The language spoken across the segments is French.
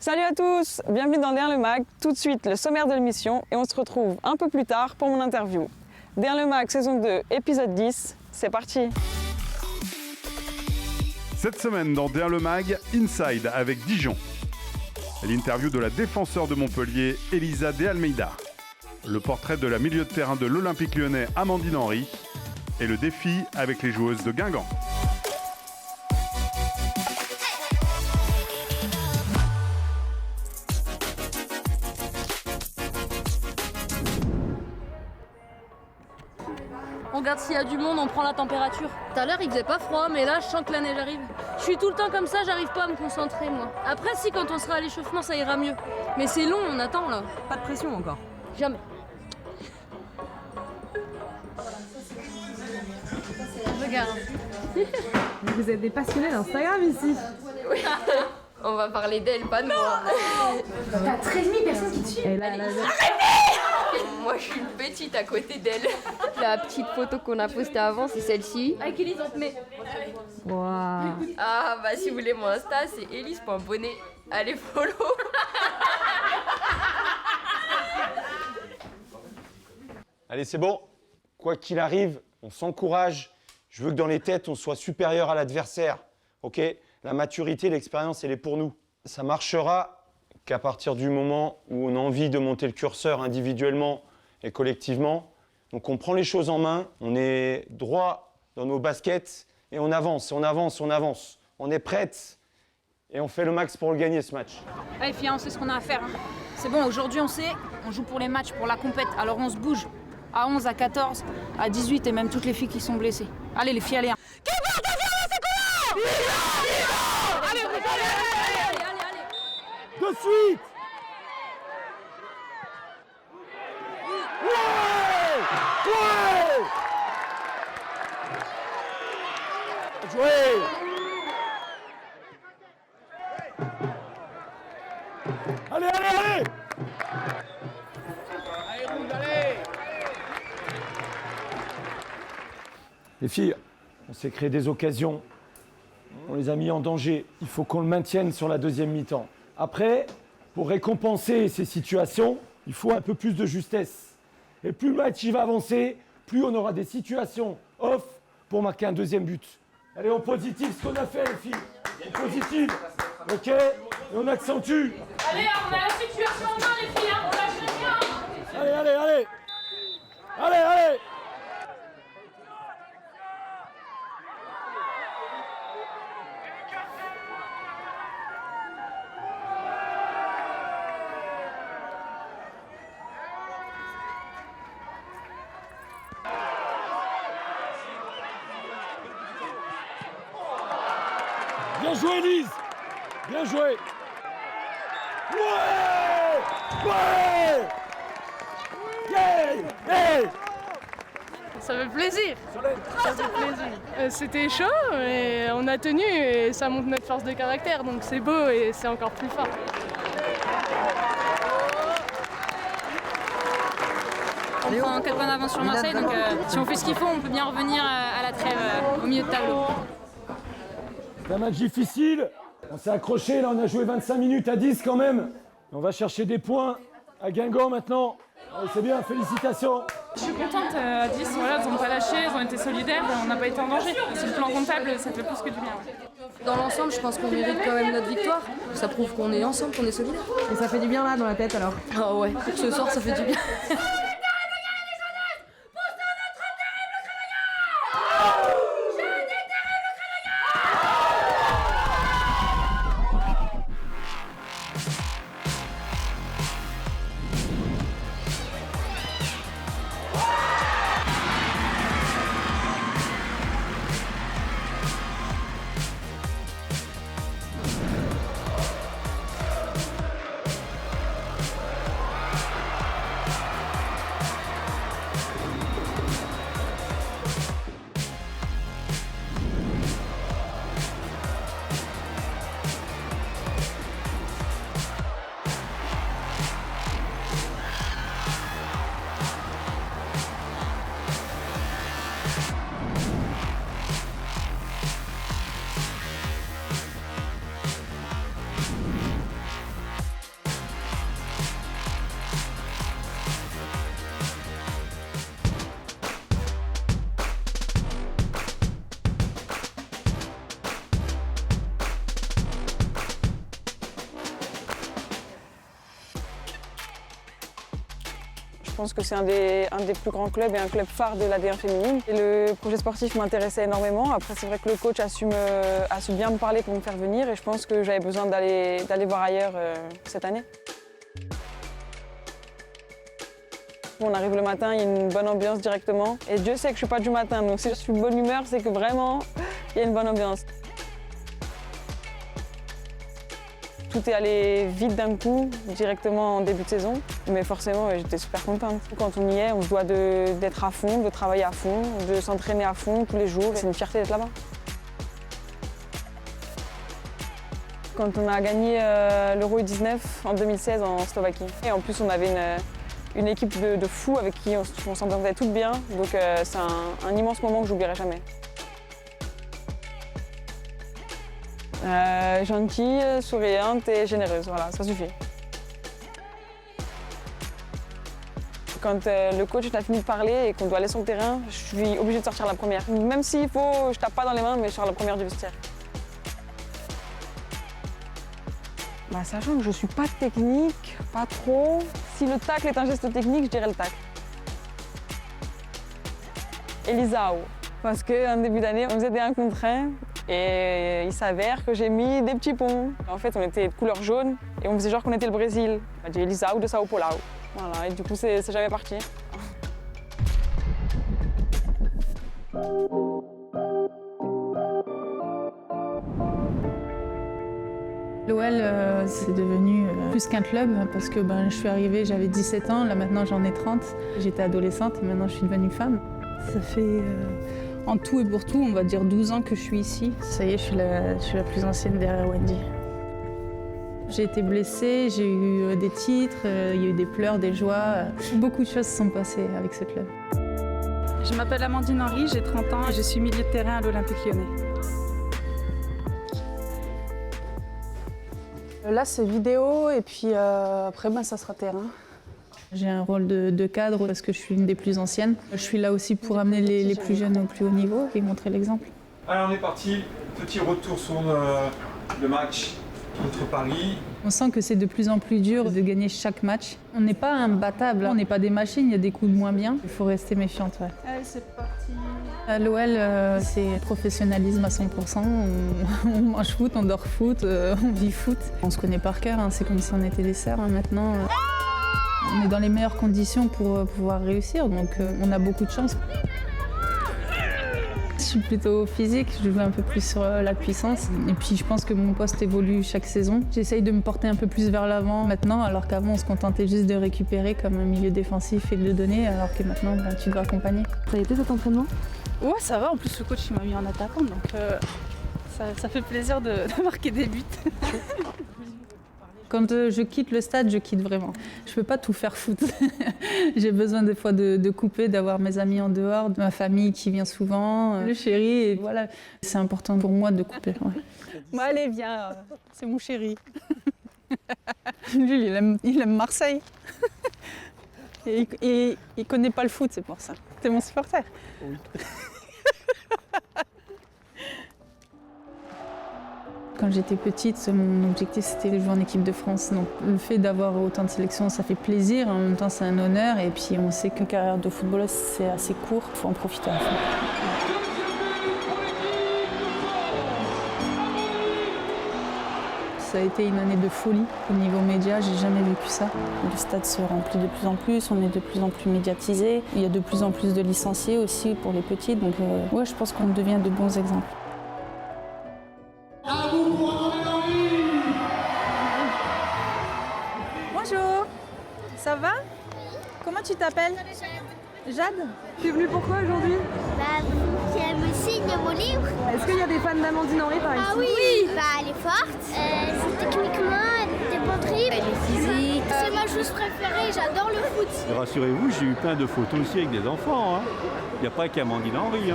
Salut à tous, bienvenue dans Derrière le Mag. Tout de suite le sommaire de l'émission et on se retrouve un peu plus tard pour mon interview. Derrière le Mag saison 2, épisode 10, c'est parti. Cette semaine dans Derrière le Mag, Inside avec Dijon. L'interview de la défenseure de Montpellier, Elisa De Almeida. Le portrait de la milieu de terrain de l'Olympique lyonnais, Amandine Henry. Et le défi avec les joueuses de Guingamp. On regarde s'il y a du monde, on prend la température. Tout à l'heure, il faisait pas froid, mais là, je sens que la neige arrive. Je suis tout le temps comme ça, j'arrive pas à me concentrer, moi. Après, si, quand on sera à l'échauffement, ça ira mieux. Mais c'est long, on attend, là. Pas de pression encore. Jamais. Regarde. Vous êtes des passionnés d'Instagram ici. Oui. On va parler d'elle, pas de moi. T'as 13 000 personnes qui te suivent. Et là, Moi, je suis une petite à côté d'elle. La petite photo qu'on a postée avant, c'est celle-ci. Avec Elise, on te met. Waouh. Ah, bah, si vous voulez mon Insta, c'est elise.bonnet. Allez, follow. Allez, c'est bon. Quoi qu'il arrive, on s'encourage. Je veux que dans les têtes, on soit supérieur à l'adversaire. Ok ? La maturité, l'expérience, elle est pour nous. Ça marchera qu'à partir du moment où on a envie de monter le curseur individuellement et collectivement. Donc on prend les choses en main, on est droit dans nos baskets et on avance, on avance, on avance. On est prête et on fait le max pour le gagner ce match. Allez filles, on sait ce qu'on a à faire. C'est bon, aujourd'hui on sait, on joue pour les matchs, pour la compète, alors on se bouge. À 11, à 14, à 18 et même toutes les filles qui sont blessées. Allez les filles, allez. De suite! Ouais! Ouais! Jouer! Allez, allez, allez! Les filles, on s'est créé des occasions. On les a mis en danger. Il faut qu'on le maintienne sur la deuxième mi-temps. Après, pour récompenser ces situations, il faut un peu plus de justesse. Et plus le match va avancer, plus on aura des situations off pour marquer un deuxième but. Allez, on positive ce qu'on a fait, les filles. On positive. Ok ? Et on accentue. Allez, on a la situation en main les filles, on lâche rien. Allez, allez, allez. Allez, allez. Bien joué, Lise. Bien joué. Ouais. Ouais. Yeah. Hey. Ça fait plaisir. Ça fait plaisir. C'était chaud, mais on a tenu et ça montre notre force de caractère, donc c'est beau et c'est encore plus fort. On prend 4 points d'avance sur Marseille, donc si on fait ce qu'il faut, on peut bien revenir à la trêve au milieu de tableau. C'est un match difficile. On s'est accroché, là on a joué 25 minutes à 10 quand même. On va chercher des points à Guingamp maintenant. Allez, c'est bien, félicitations. Je suis contente à 10, voilà, ils n'ont pas lâché, ils ont été solidaires, on n'a pas été en danger. C'est le plan comptable, ça fait plus que du bien. Dans l'ensemble, je pense qu'on mérite quand même notre victoire. Ça prouve qu'on est ensemble, qu'on est solidaires. Et ça fait du bien là dans la tête alors. Ah ouais, pour ce soir, ça fait du bien. Je pense que c'est un des plus grands clubs et un club phare de la D1 féminine. Et le projet sportif m'intéressait énormément. Après, c'est vrai que le coach a su bien me parler pour me faire venir et je pense que j'avais besoin d'aller voir ailleurs cette année. On arrive le matin, il y a une bonne ambiance directement. Et Dieu sait que je ne suis pas du matin, donc si je suis de bonne humeur, c'est que vraiment, il y a une bonne ambiance. Tout est allé vite d'un coup, directement en début de saison. Mais forcément, j'étais super contente. Quand on y est, on se doit d'être à fond, de travailler à fond, de s'entraîner à fond tous les jours. C'est une fierté d'être là-bas. Quand on a gagné l'Euro U19 en 2016 en Slovaquie. Et en plus, on avait une équipe de fous avec qui on s'entendait toutes bien. Donc c'est un immense moment que j'oublierai jamais. Gentille, souriante et généreuse, voilà, ça suffit. Quand le coach a fini de parler et qu'on doit aller sur le terrain, je suis obligée de sortir la première. Même s'il faut, je tape pas dans les mains, mais je sors la première du vestiaire. Sachant que je suis pas technique, pas trop. Si le tacle est un geste technique, je dirais le tacle. Elisao, parce qu'en début d'année, on faisait des 1 contre 1. Et il s'avère que j'ai mis des petits ponts. En fait, on était de couleur jaune et on faisait genre qu'on était le Brésil. On a dit Elisao de Sao Paulo. Voilà, et du coup, c'est jamais parti. L'OL, c'est devenu plus qu'un club parce que je suis arrivée, j'avais 17 ans, là maintenant j'en ai 30. J'étais adolescente et maintenant je suis devenue femme. Ça fait en tout et pour tout, on va dire 12 ans que je suis ici. Ça y est, je suis la plus ancienne derrière Wendy. J'ai été blessée, j'ai eu des titres, il y a eu des pleurs, des joies. Beaucoup de choses se sont passées avec ce club. Je m'appelle Amandine Henry, j'ai 30 ans et je suis milieu de terrain à l'Olympique Lyonnais. Là, c'est vidéo et puis après, ça sera terrain. J'ai un rôle de cadre parce que je suis une des plus anciennes. Je suis là aussi pour amener les plus jeunes au plus haut niveau et montrer l'exemple. Alors on est parti, petit retour sur le match contre Paris. On sent que c'est de plus en plus dur de gagner chaque match. On n'est pas imbattable, on n'est pas des machines, il y a des coups de moins bien. Il faut rester méfiante. Ouais. Allez, c'est parti. À l'OL, c'est professionnalisme à 100%. On mange foot, on dort foot, on vit foot. On se connaît par cœur, c'est comme si on était des sœurs maintenant. On est dans les meilleures conditions pour pouvoir réussir, donc on a beaucoup de chance. Je suis plutôt physique, je joue un peu plus sur la puissance. Et puis je pense que mon poste évolue chaque saison. J'essaye de me porter un peu plus vers l'avant maintenant, alors qu'avant on se contentait juste de récupérer comme un milieu défensif et de le donner, alors que maintenant tu dois accompagner. Ça a été cet entraînement? Ouais, ça va. En plus, le coach il m'a mis en attaquant, donc ça fait plaisir de marquer des buts. Quand je quitte le stade, je quitte vraiment. Je ne peux pas tout faire foot. J'ai besoin des fois de couper, d'avoir mes amis en dehors, de ma famille qui vient souvent, le chéri. Et voilà, c'est important pour moi de couper. Ouais. Bon, allez, viens, c'est mon chéri. Lui, il aime Marseille. Et il ne connaît pas le foot, c'est pour ça. C'est mon supporter. Oui. Quand j'étais petite, mon objectif c'était de jouer en équipe de France. Donc le fait d'avoir autant de sélections, ça fait plaisir, en même temps c'est un honneur. Et puis on sait qu'une carrière de footballeuse c'est assez court, il faut en profiter à fond. Ça a été une année de folie au niveau média, j'ai jamais vécu ça. Le stade se remplit de plus en plus, on est de plus en plus médiatisé. Il y a de plus en plus de licenciés aussi pour les petites. Donc ouais, je pense qu'on devient de bons exemples. Bonjour, ça va? Comment tu t'appelles? Jade. Tu es venue pourquoi aujourd'hui? Elle me signe mon livre. Est-ce qu'il y a des fans d'Amandine Henry par ici? Ah oui, elle est forte. Techniquement, elle a des bons dribbles. Elle est physique. C'est ma chose préférée, j'adore le foot. Et rassurez-vous, j'ai eu plein de photos aussi avec des enfants. Il n'y a pas qu'Amandine Henry.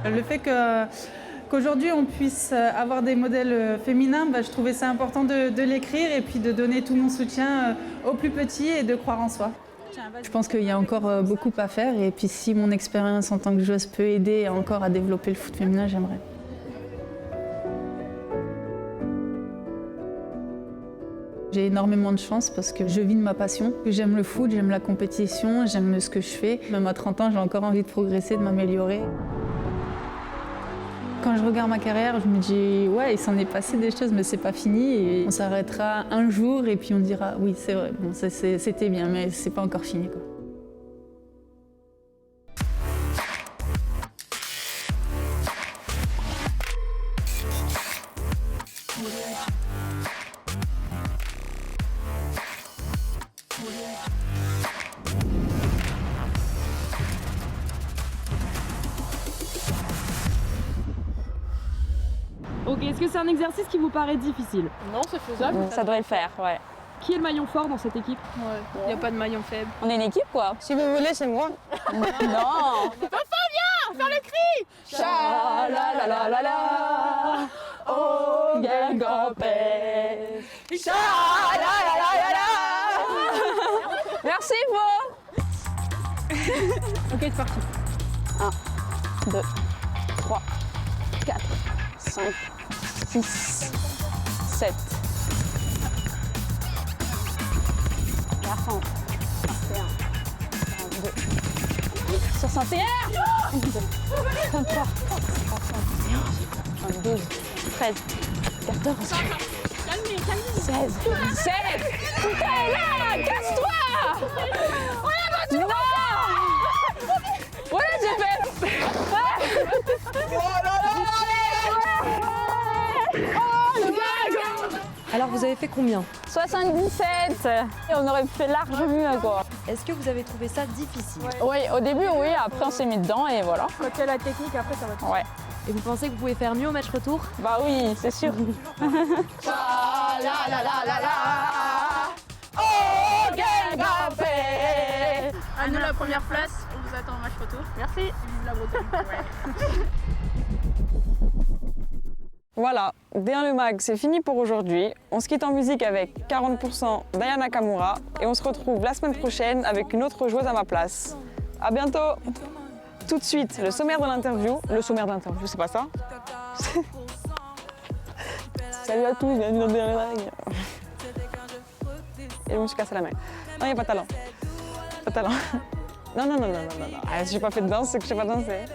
Le fait qu'aujourd'hui on puisse avoir des modèles féminins, je trouvais ça important de l'écrire et puis de donner tout mon soutien aux plus petits et de croire en soi. Je pense qu'il y a encore beaucoup à faire et puis si mon expérience en tant que joueuse peut aider encore à développer le foot féminin, j'aimerais. J'ai énormément de chance parce que je vis de ma passion. J'aime le foot, j'aime la compétition, j'aime ce que je fais. Même à 30 ans, j'ai encore envie de progresser, de m'améliorer. Quand je regarde ma carrière, je me dis ouais, il s'en est passé des choses, mais c'est pas fini. Et on s'arrêtera un jour et puis on dira oui, c'est vrai, bon, c'était bien, mais c'est pas encore fini, quoi. Ok, est-ce que c'est un exercice qui vous paraît difficile? Non, c'est faisable. Ça devrait le faire, ouais. Qui est le maillon fort dans cette équipe? Ouais, il n'y a pas de maillon faible. On est une équipe, quoi. Si vous voulez, c'est moi. Non. Papa, viens, faire le cri. Cha la la la la la. Oh, Guingampais. Cha la la la la la. Merci, Flo. Ok, c'est parti. 1, 2, 3, 4, 5, 6, 7. 40, 41, 42, 61, 23, 12, 13, 14, 16, 17. Putain, là, casse-toi! Non! Voilà, j'ai fait! Alors vous avez fait combien? 77. Et on aurait fait large mieux, quoi. Est-ce que vous avez trouvé ça difficile? Oui, au début, oui. Après, on s'est mis dedans et voilà. Quand il y a la technique, après ça va tout. Ouais. Et vous pensez que vous pouvez faire mieux au match retour? Bah oui, c'est sûr. La la la la la la. Oh, Guingampais. À nous la première place, on vous attend au match retour. Merci. Vive la Bretagne. Ouais. Voilà, D1 le mag, c'est fini pour aujourd'hui. On se quitte en musique avec 40% d'Aya Nakamura et on se retrouve la semaine prochaine avec une autre joueuse à ma place. À bientôt. Tout de suite, le sommaire de l'interview. Le sommaire de l'interview, c'est pas ça? Salut à tous, bienvenue dans D1 le mag. Et je me suis cassé la main. Non, il n'y a pas de talent. Pas de talent. Non. Ah, si j'ai pas fait de danse, c'est que je sais pas danser.